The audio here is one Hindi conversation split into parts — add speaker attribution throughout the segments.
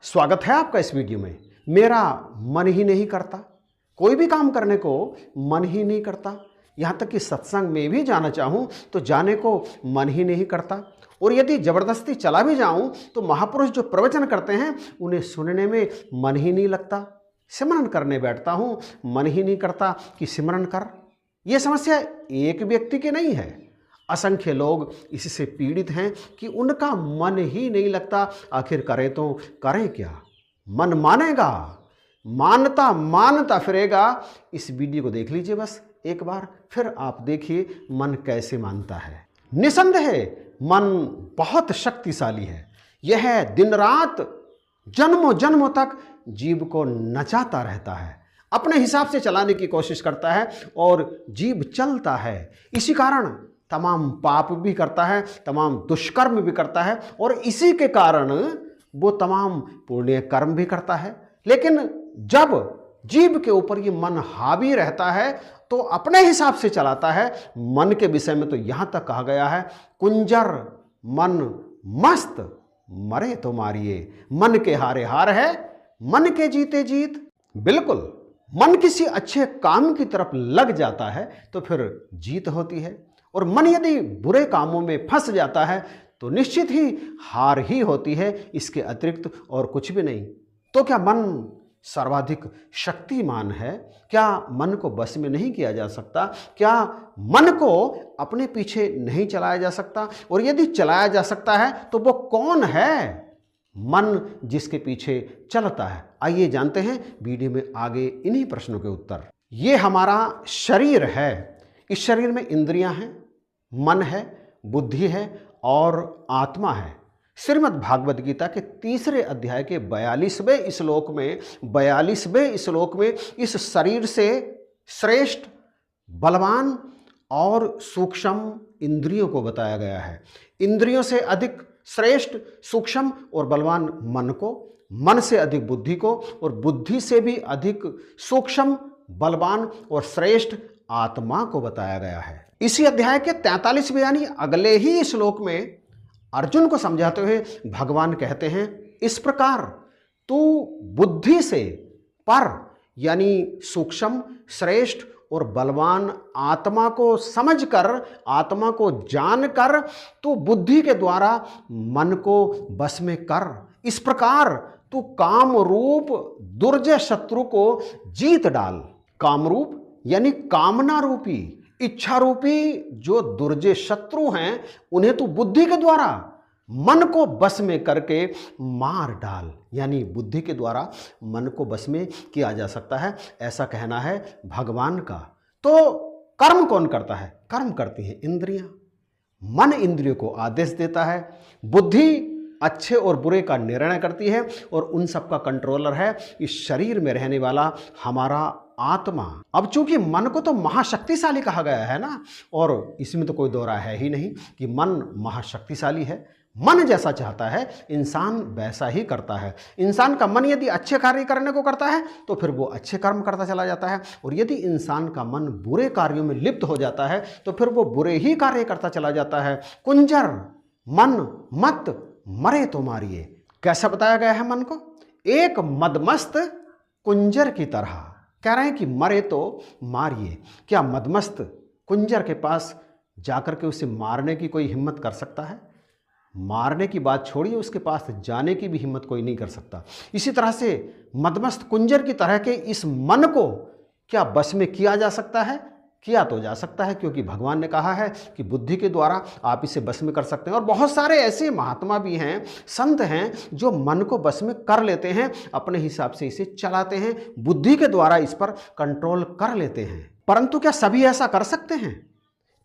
Speaker 1: स्वागत है आपका इस वीडियो में। मेरा मन ही नहीं करता, कोई भी काम करने को मन ही नहीं करता। यहाँ तक कि सत्संग में भी जाना चाहूँ तो जाने को मन ही नहीं करता, और यदि जबरदस्ती चला भी जाऊँ तो महापुरुष जो प्रवचन करते हैं उन्हें सुनने में मन ही नहीं लगता। सिमरन करने बैठता हूँ, मन ही नहीं करता कि सिमरन कर। ये समस्या एक व्यक्ति की नहीं है, असंख्य लोग इससे पीड़ित हैं कि उनका मन ही नहीं लगता। आखिर करें तो करें क्या? मन मानेगा, मानता मानता फिरेगा। इस वीडियो को देख लीजिए बस एक बार, फिर आप देखिए मन कैसे मानता है। निसंदेह मन बहुत शक्तिशाली है। यह दिन रात जन्मों जन्मों तक जीव को नचाता रहता है, अपने हिसाब से चलाने की कोशिश करता है और जीव चलता है। इसी कारण तमाम पाप भी करता है, तमाम दुष्कर्म भी करता है, और इसी के कारण वो तमाम पुण्य कर्म भी करता है। लेकिन जब जीव के ऊपर ये मन हावी रहता है तो अपने हिसाब से चलाता है। मन के विषय में तो यहाँ तक कहा गया है, कुंजर मन मस्त मरे तो मारिए। मन के हारे हार है, मन के जीते जीत। बिल्कुल, मन किसी अच्छे काम की तरफ लग जाता है तो फिर जीत होती है, और मन यदि बुरे कामों में फंस जाता है तो निश्चित ही हार ही होती है। इसके अतिरिक्त और कुछ भी नहीं। तो क्या मन सर्वाधिक शक्तिमान है? क्या मन को बस में नहीं किया जा सकता? क्या मन को अपने पीछे नहीं चलाया जा सकता? और यदि चलाया जा सकता है तो वो कौन है मन जिसके पीछे चलता है? आइए जानते हैं वीडियो में आगे इन्हीं प्रश्नों के उत्तर। ये हमारा शरीर है। इस शरीर में इंद्रियां हैं, मन है, बुद्धि है और आत्मा है। श्रीमद् भागवत गीता के 3 अध्याय के 42वें श्लोक में इस शरीर से श्रेष्ठ, बलवान और सूक्ष्म इंद्रियों को बताया गया है। इंद्रियों से अधिक श्रेष्ठ, सूक्ष्म और बलवान मन को, मन से अधिक बुद्धि को, और बुद्धि से भी अधिक सूक्ष्म, बलवान और श्रेष्ठ आत्मा को बताया गया है। इसी अध्याय के 43वें यानी अगले ही श्लोक में अर्जुन को समझाते हुए भगवान कहते हैं, इस प्रकार तू बुद्धि से पर यानी सूक्ष्म, श्रेष्ठ और बलवान आत्मा को समझकर, आत्मा को जानकर तू बुद्धि के द्वारा मन को बस में कर। इस प्रकार तू काम रूप दुर्जय शत्रु को जीत डाल। काम रूप यानी कामना रूपी, इच्छा रूपी जो दुर्जय शत्रु हैं उन्हें तू बुद्धि के द्वारा मन को बस में करके मार डाल। यानी बुद्धि के द्वारा मन को बस में किया जा सकता है, ऐसा कहना है भगवान का। तो कर्म कौन करता है? कर्म करती हैं इंद्रियां। मन इंद्रियों को आदेश देता है, बुद्धि अच्छे और बुरे का निर्णय करती है, और उन सब का कंट्रोलर है इस शरीर में रहने वाला हमारा आत्मा। अब चूंकि मन को तो महाशक्तिशाली कहा गया है ना, और इसमें तो कोई दो राय है ही नहीं कि मन महाशक्तिशाली है। मन जैसा चाहता है इंसान वैसा ही करता है। इंसान का मन यदि अच्छे कार्य करने को करता है तो फिर वो अच्छे कर्म करता चला जाता है, और यदि इंसान का मन बुरे कार्यों में लिप्त हो जाता है तो फिर वो बुरे ही कार्य करता चला जाता है। कुंजर मन मत मरे तो मारिए। कैसा बताया गया है मन को? एक मदमस्त कुंजर की तरह। कह रहे हैं कि मरे तो मारिए। क्या मदमस्त कुंजर के पास जाकर के उसे मारने की कोई हिम्मत कर सकता है? मारने की बात छोड़िए, उसके पास जाने की भी हिम्मत कोई नहीं कर सकता। इसी तरह से मदमस्त कुंजर की तरह के इस मन को क्या बस में किया जा सकता है? किया तो जा सकता है, क्योंकि भगवान ने कहा है कि बुद्धि के द्वारा आप इसे बस में कर सकते हैं। और बहुत सारे ऐसे महात्मा भी हैं, संत हैं जो मन को बस में कर लेते हैं, अपने हिसाब से इसे चलाते हैं, बुद्धि के द्वारा इस पर कंट्रोल कर लेते हैं। परंतु क्या सभी ऐसा कर सकते हैं?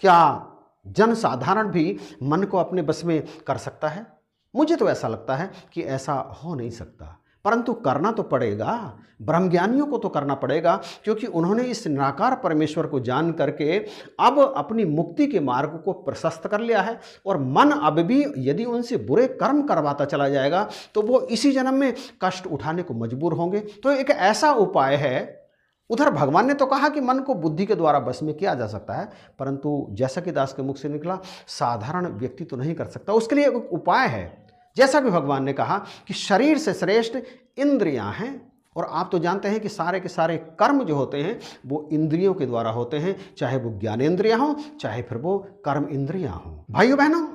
Speaker 1: क्या जन साधारण भी मन को अपने बस में कर सकता है? मुझे तो ऐसा लगता है कि ऐसा हो नहीं सकता, परंतु करना तो पड़ेगा। ब्रह्मज्ञानियों को तो करना पड़ेगा, क्योंकि उन्होंने इस निराकार परमेश्वर को जान करके अब अपनी मुक्ति के मार्ग को प्रशस्त कर लिया है। और मन अब भी यदि उनसे बुरे कर्म करवाता चला जाएगा तो वो इसी जन्म में कष्ट उठाने को मजबूर होंगे। तो एक ऐसा उपाय है। उधर भगवान ने तो कहा कि मन को बुद्धि के द्वारा बस में किया जा सकता है, परंतु जैसा कि दास के मुख से निकला, साधारण व्यक्ति तो नहीं कर सकता। उसके लिए एक उपाय है। जैसा कि भगवान ने कहा कि शरीर से श्रेष्ठ इंद्रियां हैं, और आप तो जानते हैं कि सारे के सारे कर्म जो होते हैं वो इंद्रियों के द्वारा होते हैं, चाहे वो ज्ञानेंद्रियां हों चाहे फिर वो कर्म इंद्रियां हों। भाइयों बहनों,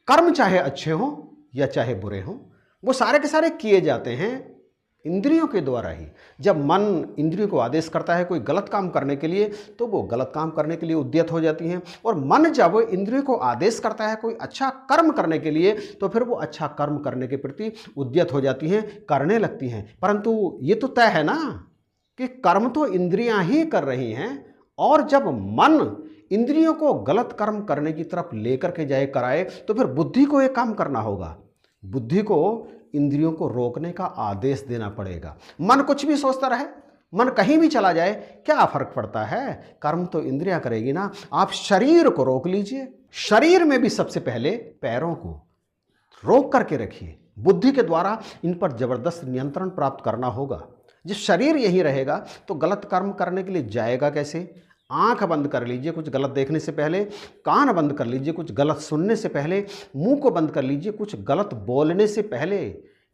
Speaker 1: कर्म चाहे अच्छे हों या चाहे बुरे हों, वो सारे के सारे किए जाते हैं इंद्रियों के द्वारा ही। जब मन इंद्रियों को आदेश करता है कोई गलत काम करने के लिए, तो वो गलत काम करने के लिए उद्यत हो जाती हैं, और मन जब इंद्रियों को आदेश करता है कोई अच्छा कर्म करने के लिए, तो फिर वो अच्छा कर्म करने के प्रति उद्यत हो जाती हैं, करने लगती हैं। परंतु ये तो तय है ना कि कर्म तो इंद्रियां ही कर रही हैं, और जब मन इंद्रियों को गलत कर्म करने की तरफ लेकर के जाए कराए, तो फिर बुद्धि को एक काम करना होगा, बुद्धि को इंद्रियों को रोकने का आदेश देना पड़ेगा। मन कुछ भी सोचता रहे, मन कहीं भी चला जाए, क्या फर्क पड़ता है, कर्म तो इंद्रियां करेगी ना। आप शरीर को रोक लीजिए, शरीर में भी सबसे पहले पैरों को रोक करके रखिए, बुद्धि के द्वारा इन पर जबरदस्त नियंत्रण प्राप्त करना होगा। जब शरीर यही रहेगा तो गलत कर्म करने के लिए जाएगा कैसे। आंख बंद कर लीजिए कुछ गलत देखने से पहले, कान बंद कर लीजिए कुछ गलत सुनने से पहले, मुंह को बंद कर लीजिए कुछ गलत बोलने से पहले।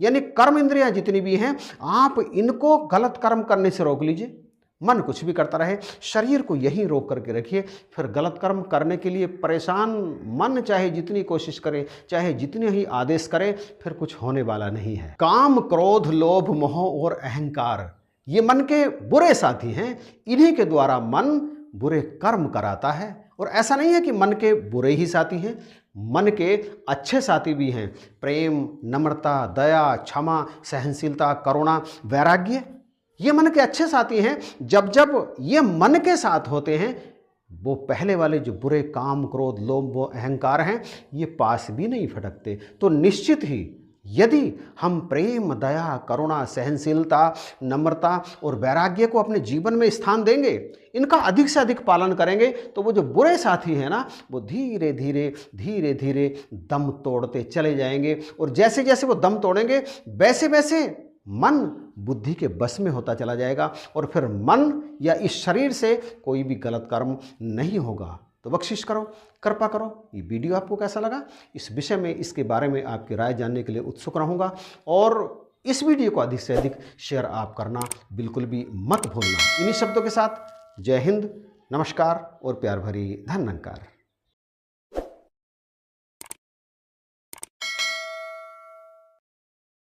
Speaker 1: यानी कर्म इंद्रियां जितनी भी हैं, आप इनको गलत कर्म करने से रोक लीजिए। मन कुछ भी करता रहे, शरीर को यहीं रोक करके रखिए। फिर गलत कर्म करने के लिए परेशान मन चाहे जितनी कोशिश करे, चाहे जितने ही आदेश करे, फिर कुछ होने वाला नहीं है। काम, क्रोध, लोभ, मोह और अहंकार ये मन के बुरे साथी हैं, इन्हीं के द्वारा मन बुरे कर्म कराता है। और ऐसा नहीं है कि मन के बुरे ही साथी हैं, मन के अच्छे साथी भी हैं। प्रेम, नम्रता, दया, क्षमा, सहनशीलता, करुणा, वैराग्य, ये मन के अच्छे साथी हैं। जब जब ये मन के साथ होते हैं, वो पहले वाले जो बुरे काम, क्रोध, लोभ, अहंकार हैं, ये पास भी नहीं फटकते। तो निश्चित ही यदि हम प्रेम, दया, करुणा, सहनशीलता, नम्रता और वैराग्य को अपने जीवन में स्थान देंगे, इनका अधिक से अधिक पालन करेंगे, तो वो जो बुरे साथी हैं ना, वो धीरे धीरे धीरे धीरे दम तोड़ते चले जाएंगे। और जैसे जैसे वो दम तोड़ेंगे, वैसे वैसे मन बुद्धि के बस में होता चला जाएगा, और फिर मन या इस शरीर से कोई भी गलत कर्म नहीं होगा। तो बख्शिश करो, कृपा करो। ये वीडियो आपको कैसा लगा, इस विषय में, इसके बारे में आपकी राय जानने के लिए उत्सुक रहूँगा। और इस वीडियो को अधिक से अधिक शेयर आप करना बिल्कुल भी मत भूलना। इन्हीं शब्दों के साथ जय हिंद, नमस्कार और प्यार भरी धन्यवाद।